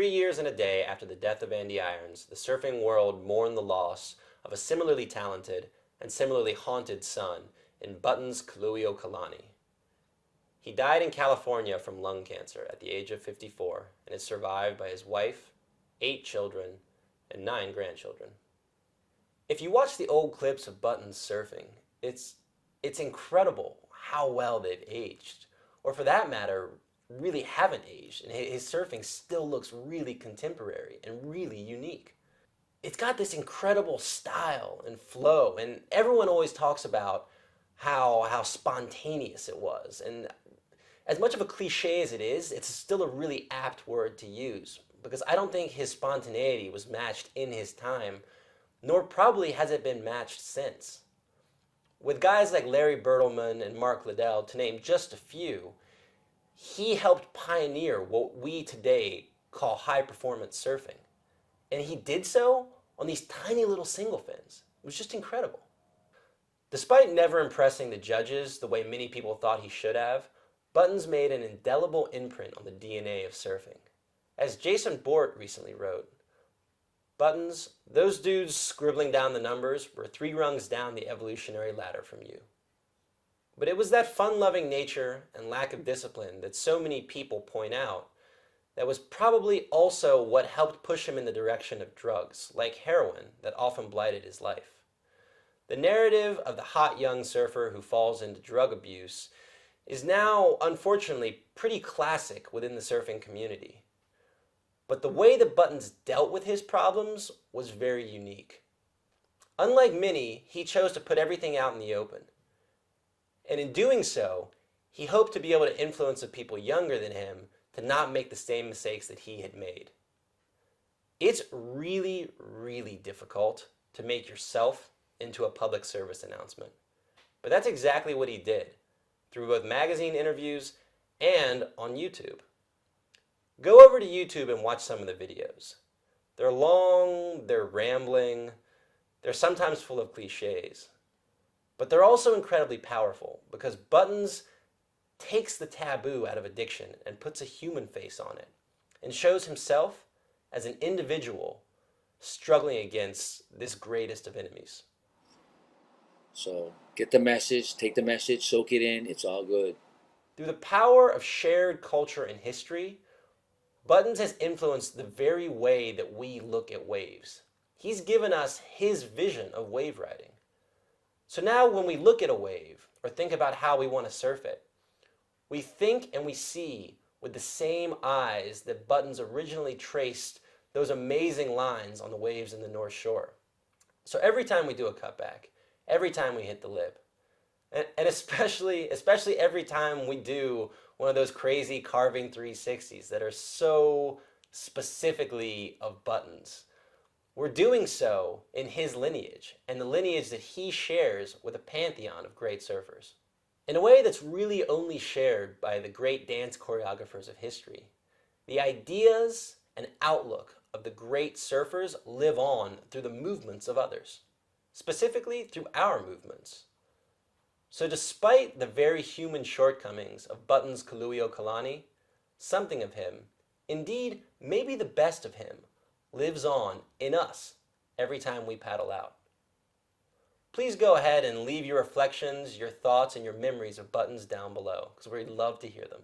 3 years and a day after the death of Andy Irons, the surfing world mourned the loss of a similarly talented and similarly haunted son in Buttons Kaluhiokalani. He died in California from lung cancer at the age of 54 and is survived by his wife, 8 children, and 9 grandchildren. If you watch the old clips of Buttons surfing, it's incredible how well they've aged, or for that matter, really haven't aged, and his surfing still looks really contemporary and really unique. It's got this incredible style and flow, and everyone always talks about how spontaneous it was, and as much of a cliche as it is, it's still a really apt word to use, because I don't think his spontaneity was matched in his time, nor probably has it been matched since. With guys like Larry Bertlemann and Mark Liddell, to name just a few, he helped pioneer what we today call high-performance surfing. And he did so on these tiny little single fins. It was just incredible. Despite never impressing the judges the way many people thought he should have, Buttons made an indelible imprint on the DNA of surfing. As Jason Bort recently wrote, "Buttons, those dudes scribbling down the numbers were 3 rungs down the evolutionary ladder from you." But it was that fun-loving nature and lack of discipline that so many people point out that was probably also what helped push him in the direction of drugs, like heroin, that often blighted his life. The narrative of the hot young surfer who falls into drug abuse is now, unfortunately, pretty classic within the surfing community. But the way that Buttons dealt with his problems was very unique. Unlike many, he chose to put everything out in the open. And in doing so, he hoped to be able to influence the people younger than him to not make the same mistakes that he had made. It's really, really difficult to make yourself into a public service announcement. But that's exactly what he did, through both magazine interviews and on YouTube. Go over to YouTube and watch some of the videos. They're long, they're rambling, they're sometimes full of cliches. But they're also incredibly powerful because Buttons takes the taboo out of addiction and puts a human face on it and shows himself as an individual struggling against this greatest of enemies. So get the message, take the message, soak it in, it's all good. Through the power of shared culture and history, Buttons has influenced the very way that we look at waves. He's given us his vision of wave riding. So now when we look at a wave or think about how we want to surf it, we think and we see with the same eyes that Buttons originally traced those amazing lines on the waves in the North Shore. So every time we do a cutback, every time we hit the lip, and especially every time we do one of those crazy carving 360s that are so specifically of Buttons, we're doing so in his lineage, and the lineage that he shares with a pantheon of great surfers. In a way that's really only shared by the great dance choreographers of history. The ideas and outlook of the great surfers live on through the movements of others, specifically through our movements. So despite the very human shortcomings of Buttons Kaluhiokalani, something of him, indeed maybe the best of him, lives on in us every time we paddle out. Please go ahead and leave your reflections, your thoughts, and your memories of Buttons down below, because we'd love to hear them.